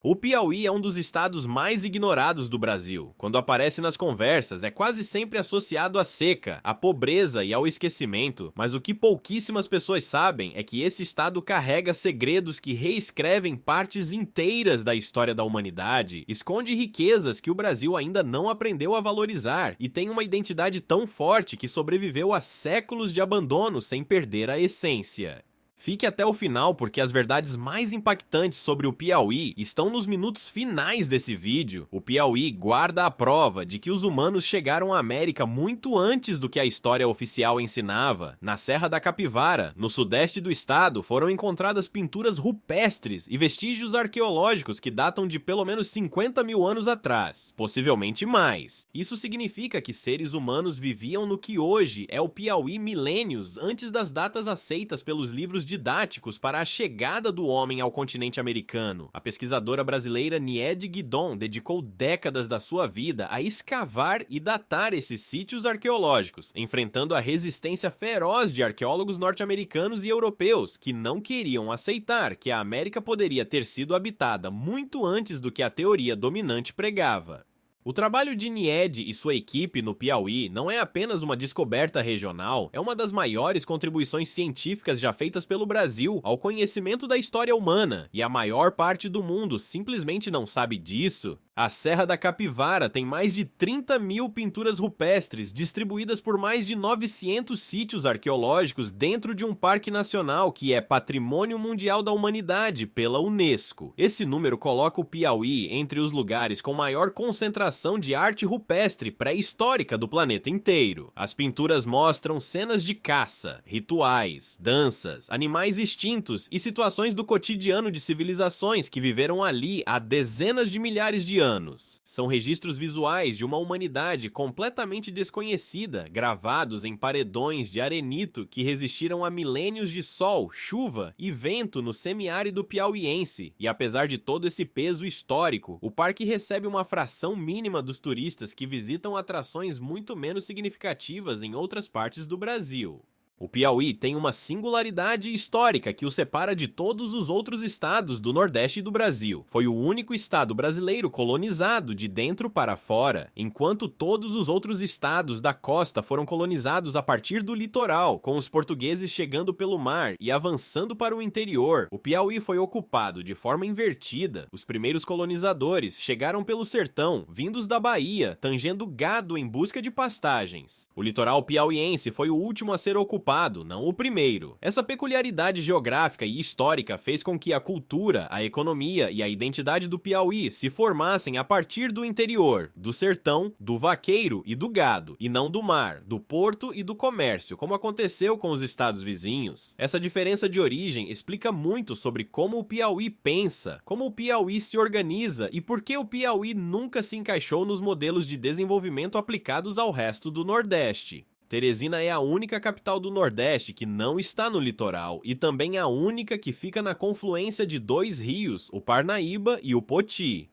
O Piauí é um dos estados mais ignorados do Brasil. Quando aparece nas conversas, é quase sempre associado à seca, à pobreza e ao esquecimento, mas o que pouquíssimas pessoas sabem é que esse estado carrega segredos que reescrevem partes inteiras da história da humanidade, esconde riquezas que o Brasil ainda não aprendeu a valorizar e tem uma identidade tão forte que sobreviveu a séculos de abandono sem perder a essência. Fique até o final porque as verdades mais impactantes sobre o Piauí estão nos minutos finais desse vídeo. O Piauí guarda a prova de que os humanos chegaram à América muito antes do que a história oficial ensinava. Na Serra da Capivara, no sudeste do estado, foram encontradas pinturas rupestres e vestígios arqueológicos que datam de pelo menos 50 mil anos atrás, possivelmente mais. Isso significa que seres humanos viviam no que hoje é o Piauí milênios antes das datas aceitas pelos livros didáticos para a chegada do homem ao continente americano. A pesquisadora brasileira Niede Guidon dedicou décadas da sua vida a escavar e datar esses sítios arqueológicos, enfrentando a resistência feroz de arqueólogos norte-americanos e europeus que não queriam aceitar que a América poderia ter sido habitada muito antes do que a teoria dominante pregava. O trabalho de Niede e sua equipe no Piauí não é apenas uma descoberta regional, é uma das maiores contribuições científicas já feitas pelo Brasil ao conhecimento da história humana, e a maior parte do mundo simplesmente não sabe disso. A Serra da Capivara tem mais de 30 mil pinturas rupestres distribuídas por mais de 900 sítios arqueológicos dentro de um parque nacional que é Patrimônio Mundial da Humanidade pela Unesco. Esse número coloca o Piauí entre os lugares com maior concentração de arte rupestre pré-histórica do planeta inteiro. As pinturas mostram cenas de caça, rituais, danças, animais extintos e situações do cotidiano de civilizações que viveram ali há dezenas de milhares de anos. São registros visuais de uma humanidade completamente desconhecida, gravados em paredões de arenito que resistiram a milênios de sol, chuva e vento no semiárido piauiense. E apesar de todo esse peso histórico, o parque recebe uma fração mínima dos turistas que visitam atrações muito menos significativas em outras partes do Brasil. O Piauí tem uma singularidade histórica que o separa de todos os outros estados do Nordeste do Brasil. Foi o único estado brasileiro colonizado de dentro para fora, enquanto todos os outros estados da costa foram colonizados a partir do litoral, com os portugueses chegando pelo mar e avançando para o interior. O Piauí foi ocupado de forma invertida. Os primeiros colonizadores chegaram pelo sertão, vindos da Bahia, tangendo gado em busca de pastagens. O litoral piauiense foi o último a ser ocupado, não o primeiro. Essa peculiaridade geográfica e histórica fez com que a cultura, a economia e a identidade do Piauí se formassem a partir do interior, do sertão, do vaqueiro e do gado, e não do mar, do porto e do comércio, como aconteceu com os estados vizinhos. Essa diferença de origem explica muito sobre como o Piauí pensa, como o Piauí se organiza e por que o Piauí nunca se encaixou nos modelos de desenvolvimento aplicados ao resto do Nordeste. Teresina é a única capital do Nordeste que não está no litoral e também a única que fica na confluência de dois rios, o Parnaíba e o Poti.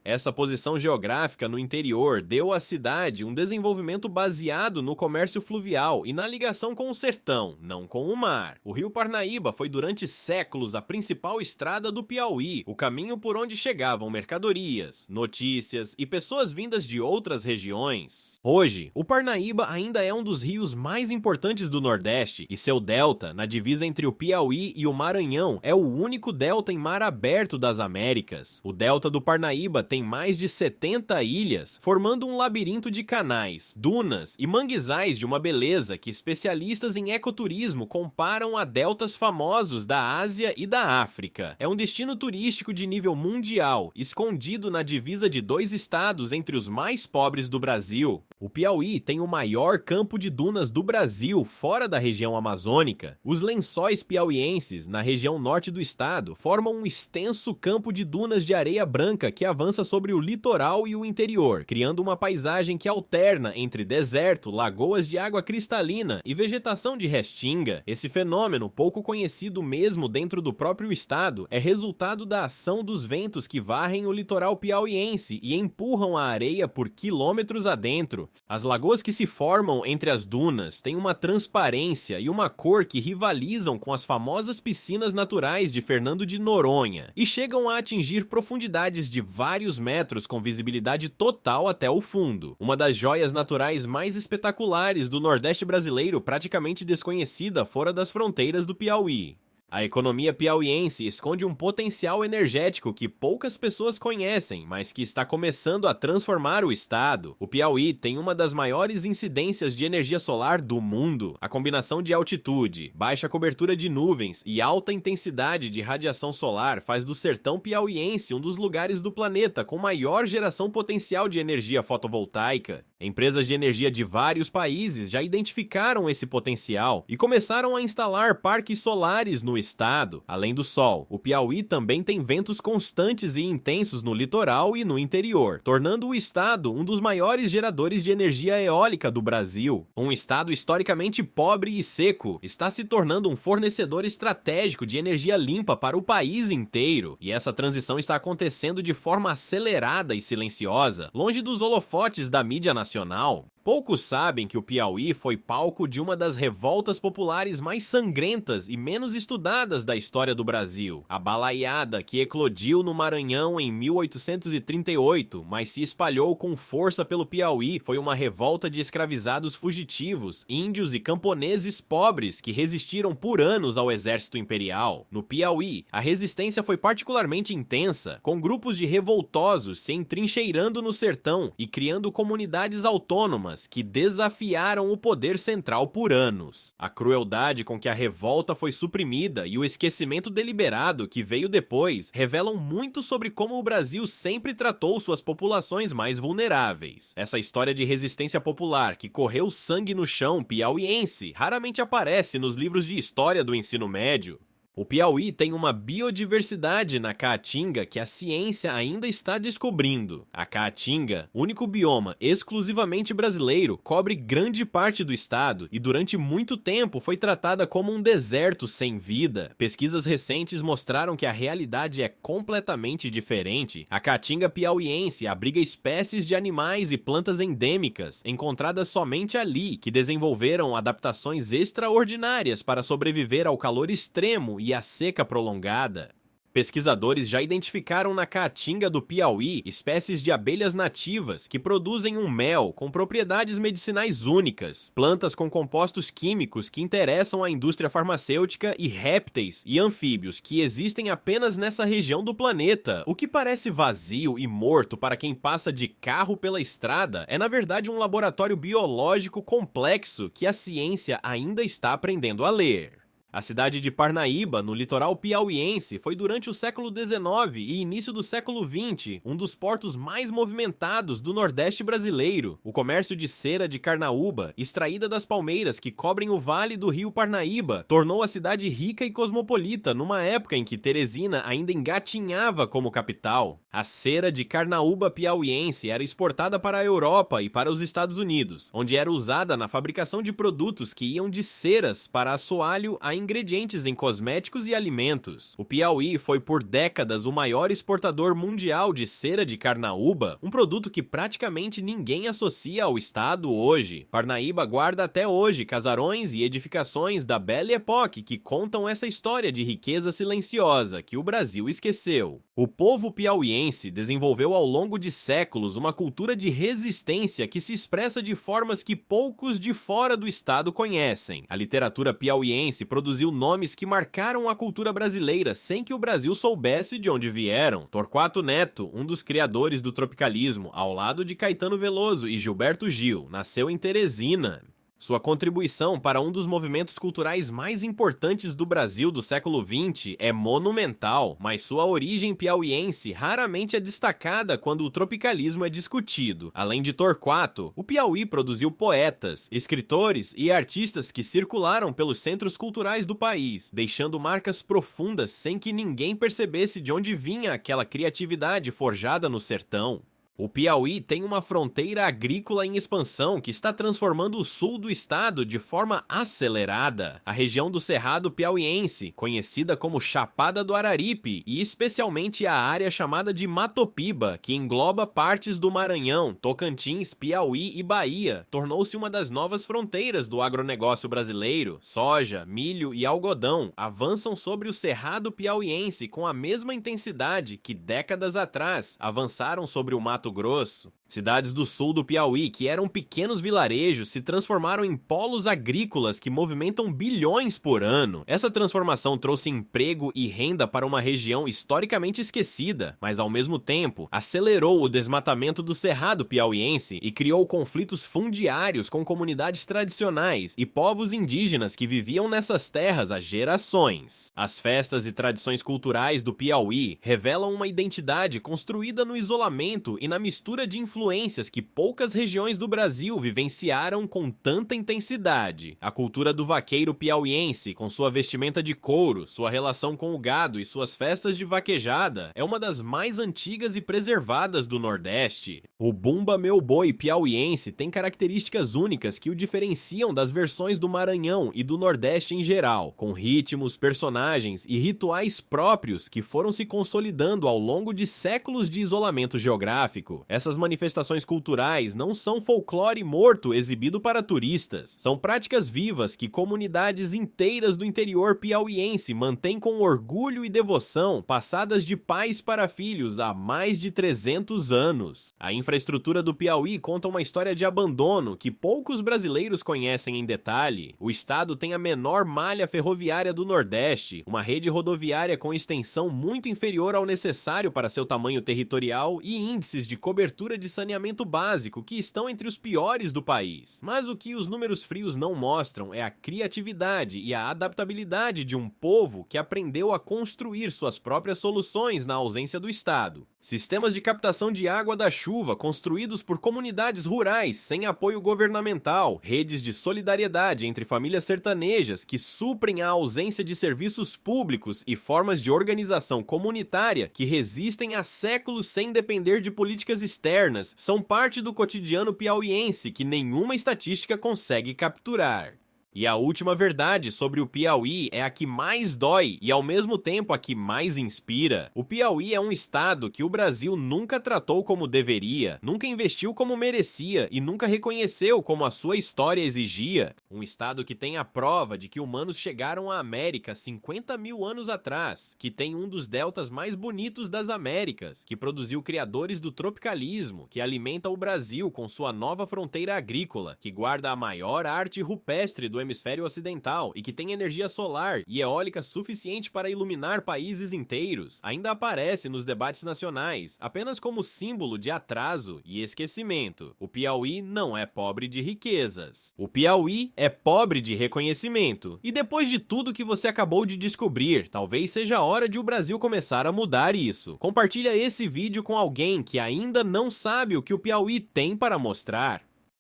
Essa posição geográfica no interior deu à cidade um desenvolvimento baseado no comércio fluvial e na ligação com o sertão, não com o mar. O rio Parnaíba foi durante séculos a principal estrada do Piauí, o caminho por onde chegavam mercadorias, notícias e pessoas vindas de outras regiões. Hoje, o Parnaíba ainda é um dos rios mais importantes do Nordeste e seu delta, na divisa entre o Piauí e o Maranhão, é o único delta em mar aberto das Américas. O delta do Parnaíba tem mais de 70 ilhas, formando um labirinto de canais, dunas e manguezais de uma beleza que especialistas em ecoturismo comparam a deltas famosos da Ásia e da África. É um destino turístico de nível mundial, escondido na divisa de dois estados entre os mais pobres do Brasil. O Piauí tem o maior campo de dunas do Brasil, fora da região amazônica. Os lençóis piauienses, na região norte do estado, formam um extenso campo de dunas de areia branca que avança sobre o litoral e o interior, criando uma paisagem que alterna entre deserto, lagoas de água cristalina e vegetação de restinga. Esse fenômeno, pouco conhecido mesmo dentro do próprio estado, é resultado da ação dos ventos que varrem o litoral piauiense e empurram a areia por quilômetros adentro. As lagoas que se formam entre as dunas têm uma transparência e uma cor que rivalizam com as famosas piscinas naturais de Fernando de Noronha e chegam a atingir profundidades de vários metros com visibilidade total até o fundo. Uma das joias naturais mais espetaculares do Nordeste brasileiro, praticamente desconhecida fora das fronteiras do Piauí. A economia piauiense esconde um potencial energético que poucas pessoas conhecem, mas que está começando a transformar o estado. O Piauí tem uma das maiores incidências de energia solar do mundo. A combinação de altitude, baixa cobertura de nuvens e alta intensidade de radiação solar faz do sertão piauiense um dos lugares do planeta com maior geração potencial de energia fotovoltaica. Empresas de energia de vários países já identificaram esse potencial e começaram a instalar parques solares no estado. Além do sol, o Piauí também tem ventos constantes e intensos no litoral e no interior, tornando o estado um dos maiores geradores de energia eólica do Brasil. Um estado historicamente pobre e seco está se tornando um fornecedor estratégico de energia limpa para o país inteiro, e essa transição está acontecendo de forma acelerada e silenciosa, longe dos holofotes da mídia nacional. Poucos sabem que o Piauí foi palco de uma das revoltas populares mais sangrentas e menos estudadas da história do Brasil. A Balaiada, que eclodiu no Maranhão em 1838, mas se espalhou com força pelo Piauí, foi uma revolta de escravizados fugitivos, índios e camponeses pobres que resistiram por anos ao exército imperial. No Piauí, a resistência foi particularmente intensa, com grupos de revoltosos se entrincheirando no sertão e criando comunidades autônomas que desafiaram o poder central por anos. A crueldade com que a revolta foi suprimida e o esquecimento deliberado que veio depois revelam muito sobre como o Brasil sempre tratou suas populações mais vulneráveis. Essa história de resistência popular que correu sangue no chão piauiense raramente aparece nos livros de história do ensino médio. O Piauí tem uma biodiversidade na Caatinga que a ciência ainda está descobrindo. A Caatinga, único bioma exclusivamente brasileiro, cobre grande parte do estado e durante muito tempo foi tratada como um deserto sem vida. Pesquisas recentes mostraram que a realidade é completamente diferente. A Caatinga piauiense abriga espécies de animais e plantas endêmicas, encontradas somente ali, que desenvolveram adaptações extraordinárias para sobreviver ao calor extremo e a seca prolongada. Pesquisadores já identificaram na Caatinga do Piauí espécies de abelhas nativas que produzem um mel com propriedades medicinais únicas, plantas com compostos químicos que interessam à indústria farmacêutica e répteis e anfíbios que existem apenas nessa região do planeta. O que parece vazio e morto para quem passa de carro pela estrada é na verdade um laboratório biológico complexo que a ciência ainda está aprendendo a ler. A cidade de Parnaíba, no litoral piauiense, foi durante o século XIX e início do século XX um dos portos mais movimentados do Nordeste brasileiro. O comércio de cera de carnaúba, extraída das palmeiras que cobrem o vale do rio Parnaíba, tornou a cidade rica e cosmopolita numa época em que Teresina ainda engatinhava como capital. A cera de carnaúba piauiense era exportada para a Europa e para os Estados Unidos, onde era usada na fabricação de produtos que iam de ceras para assoalho a ingredientes em cosméticos e alimentos. O Piauí foi por décadas o maior exportador mundial de cera de carnaúba, um produto que praticamente ninguém associa ao estado hoje. Parnaíba guarda até hoje casarões e edificações da Belle Époque que contam essa história de riqueza silenciosa que o Brasil esqueceu. O povo piauiense desenvolveu ao longo de séculos uma cultura de resistência que se expressa de formas que poucos de fora do estado conhecem. A literatura piauiense produziu nomes que marcaram a cultura brasileira sem que o Brasil soubesse de onde vieram. Torquato Neto, um dos criadores do tropicalismo, ao lado de Caetano Veloso e Gilberto Gil, nasceu em Teresina. Sua contribuição para um dos movimentos culturais mais importantes do Brasil do século XX é monumental, mas sua origem piauiense raramente é destacada quando o tropicalismo é discutido. Além de Torquato, o Piauí produziu poetas, escritores e artistas que circularam pelos centros culturais do país, deixando marcas profundas sem que ninguém percebesse de onde vinha aquela criatividade forjada no sertão. O Piauí tem uma fronteira agrícola em expansão que está transformando o sul do estado de forma acelerada. A região do Cerrado Piauiense, conhecida como Chapada do Araripe, e especialmente a área chamada de Matopiba, que engloba partes do Maranhão, Tocantins, Piauí e Bahia, tornou-se uma das novas fronteiras do agronegócio brasileiro. Soja, milho e algodão avançam sobre o Cerrado Piauiense com a mesma intensidade que décadas atrás avançaram sobre o Mato Grosso. Cidades do sul do Piauí, que eram pequenos vilarejos, se transformaram em polos agrícolas que movimentam bilhões por ano. Essa transformação trouxe emprego e renda para uma região historicamente esquecida, mas ao mesmo tempo acelerou o desmatamento do Cerrado Piauiense e criou conflitos fundiários com comunidades tradicionais e povos indígenas que viviam nessas terras há gerações. As festas e tradições culturais do Piauí revelam uma identidade construída no isolamento e na mistura de influências que poucas regiões do Brasil vivenciaram com tanta intensidade. A cultura do vaqueiro piauiense, com sua vestimenta de couro, sua relação com o gado e suas festas de vaquejada, é uma das mais antigas e preservadas do Nordeste. O Bumba Meu Boi piauiense tem características únicas que o diferenciam das versões do Maranhão e do Nordeste em geral, com ritmos, personagens e rituais próprios que foram se consolidando ao longo de séculos de isolamento geográfico. Essas manifestações culturais não são folclore morto exibido para turistas. São práticas vivas que comunidades inteiras do interior piauiense mantêm com orgulho e devoção, passadas de pais para filhos há mais de 300 anos. A infraestrutura do Piauí conta uma história de abandono que poucos brasileiros conhecem em detalhe. O estado tem a menor malha ferroviária do Nordeste, uma rede rodoviária com extensão muito inferior ao necessário para seu tamanho territorial e índices de cobertura de saneamento básico que estão entre os piores do país. Mas o que os números frios não mostram é a criatividade e a adaptabilidade de um povo que aprendeu a construir suas próprias soluções na ausência do Estado. Sistemas de captação de água da chuva construídos por comunidades rurais sem apoio governamental, redes de solidariedade entre famílias sertanejas que suprem a ausência de serviços públicos e formas de organização comunitária que resistem há séculos sem depender de políticas externas, são parte do cotidiano piauiense que nenhuma estatística consegue capturar. E a última verdade sobre o Piauí é a que mais dói e ao mesmo tempo a que mais inspira. O Piauí é um estado que o Brasil nunca tratou como deveria, nunca investiu como merecia e nunca reconheceu como a sua história exigia. Um estado que tem a prova de que humanos chegaram à América 50 mil anos atrás, que tem um dos deltas mais bonitos das Américas, que produziu criadores do tropicalismo, que alimenta o Brasil com sua nova fronteira agrícola, que guarda a maior arte rupestre do hemisfério ocidental e que tem energia solar e eólica suficiente para iluminar países inteiros, ainda aparece nos debates nacionais apenas como símbolo de atraso e esquecimento. O Piauí não é pobre de riquezas. O Piauí é pobre de reconhecimento. E depois de tudo que você acabou de descobrir, talvez seja a hora de o Brasil começar a mudar isso. Compartilha esse vídeo com alguém que ainda não sabe o que o Piauí tem para mostrar.